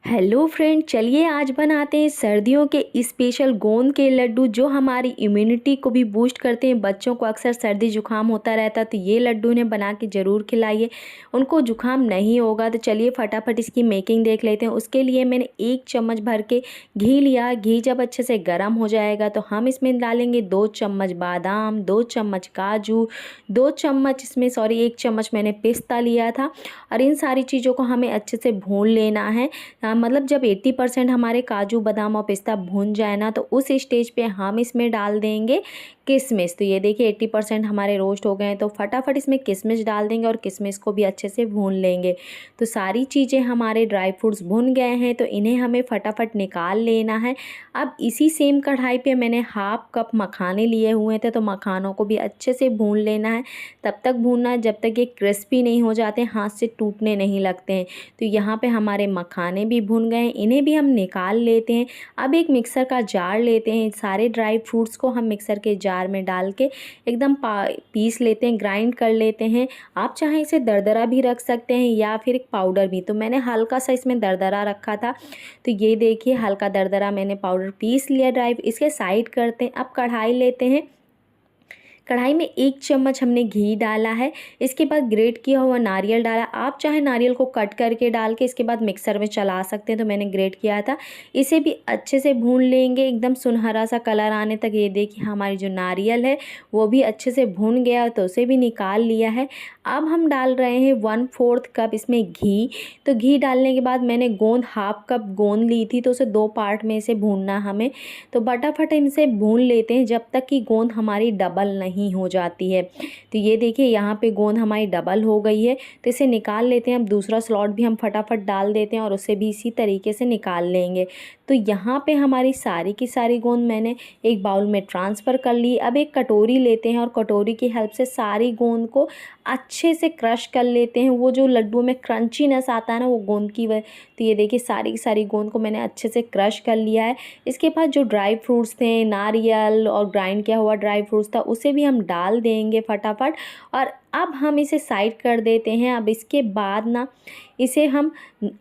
Hello friend, चलिए आज बनाते हैं सर्दियों के स्पेशल गोंद के लड्डू जो हमारी इम्यूनिटी को भी बूस्ट करते हैं। बच्चों को अक्सर सर्दी जुकाम होता रहता है तो ये लड्डू ने बना के ज़रूर खिलाइए, उनको जुकाम नहीं होगा। तो चलिए फटाफट इसकी मेकिंग देख लेते हैं। उसके लिए मैंने 1 चम्मच भर के घी लिया। घी जब अच्छे से गर्म हो जाएगा तो हम इसमें डालेंगे 2 चम्मच बादाम, 2 चम्मच काजू, 2 चम्मच इसमें 1 चम्मच मैंने पिस्ता लिया था। और इन सारी चीज़ों को हमें अच्छे से भून लेना है। मतलब जब 80% हमारे काजू बादाम और पिस्ता भून जाए ना तो उस स्टेज पे हम इसमें डाल देंगे किशमिश। तो ये देखिए 80% हमारे रोस्ट हो गए हैं तो फटाफट इसमें किशमिश डाल देंगे और किशमिश को भी अच्छे से भून लेंगे। तो सारी चीज़ें हमारे ड्राई फ्रूट्स भुन गए हैं तो इन्हें हमें फटाफट निकाल लेना है। अब इसी सेम कढ़ाई पे मैंने हाफ कप मखाने लिए हुए थे तो मखानों को भी अच्छे से भून लेना है। तब तक भूनना है जब तक ये क्रिस्पी नहीं हो जाते, हाथ से टूटने नहीं लगते हैं। तो यहाँ पे हमारे मखाने भी भुन गए हैं, इन्हें भी हम निकाल लेते हैं। अब एक मिक्सर का जार लेते हैं, सारे ड्राई फ्रूट्स को हम मिक्सर के जार में डाल के एकदम पीस लेते हैं, ग्राइंड कर लेते हैं। आप चाहें इसे दरदरा भी रख सकते हैं या फिर एक पाउडर भी। तो मैंने हल्का सा इसमें दरदरा रखा था तो ये देखिए हल्का दरदरा मैंने पाउडर पीस लिया ड्राई। इसके साइड करते हैं। अब कढ़ाई लेते हैं। कढ़ाई में 1 चम्मच हमने घी डाला है। इसके बाद ग्रेट किया हुआ नारियल डाला। आप चाहे नारियल को कट करके डाल के इसके बाद मिक्सर में चला सकते हैं, तो मैंने ग्रेट किया था। इसे भी अच्छे से भून लेंगे एकदम सुनहरा सा कलर आने तक। ये देखिए हमारी जो नारियल है वो भी अच्छे से भून गया तो उसे भी निकाल लिया है। अब हम डाल रहे हैं 1/4 कप इसमें घी। तो घी डालने के बाद मैंने गोंद हाफ कप गोंद ली थी तो उसे 2 पार्ट में इसे भूनना हमें। तो फटाफट इनसे भून लेते हैं जब तक कि गोंद हमारी डबल नहीं हो जाती है। तो ये देखिए यहाँ पे गोंद हमारी डबल हो गई है तो इसे निकाल लेते हैं। अब दूसरा स्लॉट भी हम फटाफट डाल देते हैं और उसे भी इसी तरीके से निकाल लेंगे। तो यहाँ पे हमारी सारी की सारी गोंद मैंने एक बाउल में ट्रांसफ़र कर ली। अब एक कटोरी लेते हैं और कटोरी की हेल्प से सारी गोंद को अच्छे से क्रश कर लेते हैं। वो जो लड्डू में क्रंचीनेस आता है ना वो गोंद की वजह। तो ये देखिए सारी की सारी गोंद को मैंने अच्छे से क्रश कर लिया है। इसके बाद जो ड्राई फ्रूट्स थे, नारियल और ग्राइंड किया हुआ ड्राई फ्रूट्स था, उसे भी हम डाल देंगे फटाफट। और अब हम इसे साइड कर देते हैं। अब इसके बाद ना इसे हम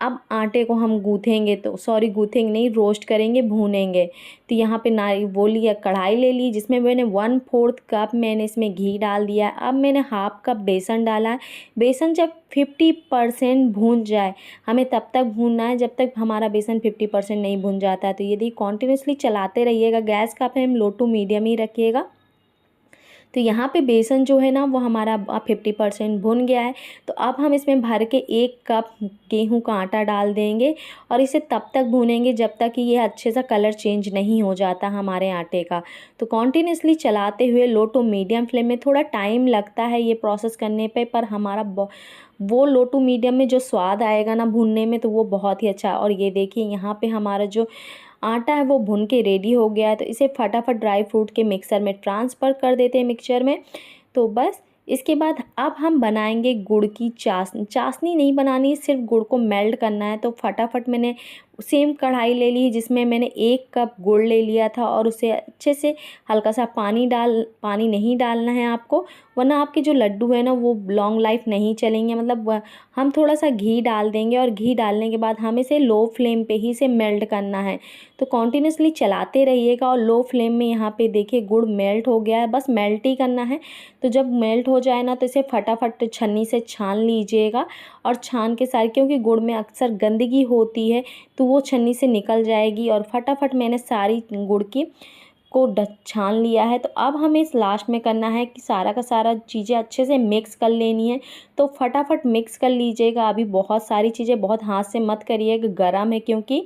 अब आटे को हम गूँथेंगे, तो गूँथेंगे नहीं, रोस्ट करेंगे, भूनेंगे। तो यहाँ पे वो लिया कढ़ाई ले ली जिसमें मैंने 1/4 कप मैंने इसमें घी डाल दिया। अब मैंने हाफ कप बेसन डाला है। बेसन जब 50% भून जाए, हमें तब तक भूनना है जब तक हमारा बेसन 50% नहीं भून जाता है। तो यदि कॉन्टिन्यूसली चलाते रहिएगा, गैस का फ्लेम लो टू मीडियम ही रखिएगा। तो यहाँ पे बेसन जो है ना वो हमारा 50% भुन गया है। तो अब हम इसमें भर के 1 कप गेहूं का आटा डाल देंगे और इसे तब तक भूनेंगे जब तक कि ये अच्छे सा कलर चेंज नहीं हो जाता हमारे आटे का। तो कॉन्टिन्यूसली चलाते हुए लो टू मीडियम फ्लेम में, थोड़ा टाइम लगता है ये प्रोसेस करने पे, पर हमारा वो लो टू मीडियम में जो स्वाद आएगा ना भूनने में तो वो बहुत ही अच्छा है। और ये देखिए यहाँ पे हमारा जो आटा है वो भुन के रेडी हो गया है। तो इसे फटाफट ड्राई फ्रूट के मिक्सर में ट्रांसफ़र कर देते हैं मिक्सचर में। तो बस इसके बाद अब हम बनाएंगे गुड़ की चाशनी नहीं बनानी है, सिर्फ गुड़ को मेल्ट करना है। तो फटाफट मैंने सेम कढ़ाई ले ली जिसमें मैंने 1 कप गुड़ ले लिया था और उसे अच्छे से हल्का सा पानी नहीं डालना है आपको, वरना आपके जो लड्डू है ना वो लॉन्ग लाइफ नहीं चलेंगे। मतलब हम थोड़ा सा घी डाल देंगे और घी डालने के बाद हम इसे लो फ्लेम पे ही इसे मेल्ट करना है। तो कॉन्टिन्यूसली चलाते रहिएगा और लो फ्लेम में। यहाँ पे देखिए गुड़ मेल्ट हो गया है, बस मेल्ट ही करना है। तो जब मेल्ट हो जाए ना तो इसे फटाफट छन्नी से छान लीजिएगा और छान के सारे, क्योंकि गुड़ में अक्सर गंदगी होती है तो वो छन्नी से निकल जाएगी। और फटाफट मैंने सारी गुड़ की को छान लिया है। तो अब हमें इस लास्ट में करना है कि सारा का सारा चीज़ें अच्छे से मिक्स कर लेनी है। तो फटाफट मिक्स कर लीजिएगा। अभी बहुत सारी चीज़ें बहुत हाथ से मत करिएगा, गरम है क्योंकि।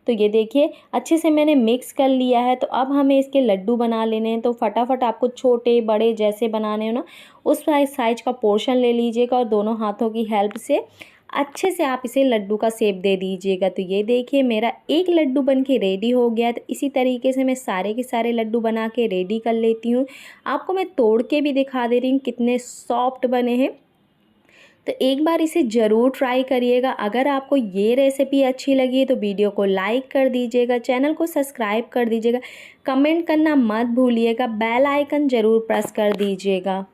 तो ये देखिए अच्छे से मैंने मिक्स कर लिया है। तो अब हमें इसके लड्डू बना लेने हैं। तो फटाफट आपको छोटे बड़े जैसे बनाने हो ना उस साइज का पोर्शन ले लीजिएगा और दोनों हाथों की हेल्प से अच्छे से आप इसे लड्डू का शेप दे दीजिएगा। तो ये देखिए मेरा एक लड्डू बन के रेडी हो गया है। तो इसी तरीके से मैं सारे के सारे लड्डू बना के रेडी कर लेती हूँ। आपको मैं तोड़ के भी दिखा दे रही हूँ कितने सॉफ्ट बने हैं। तो एक बार इसे ज़रूर ट्राई करिएगा। अगर आपको ये रेसिपी अच्छी लगी तो वीडियो को लाइक कर दीजिएगा, चैनल को सब्सक्राइब कर दीजिएगा, कमेंट करना मत भूलिएगा, बेल आइकन ज़रूर प्रेस कर दीजिएगा।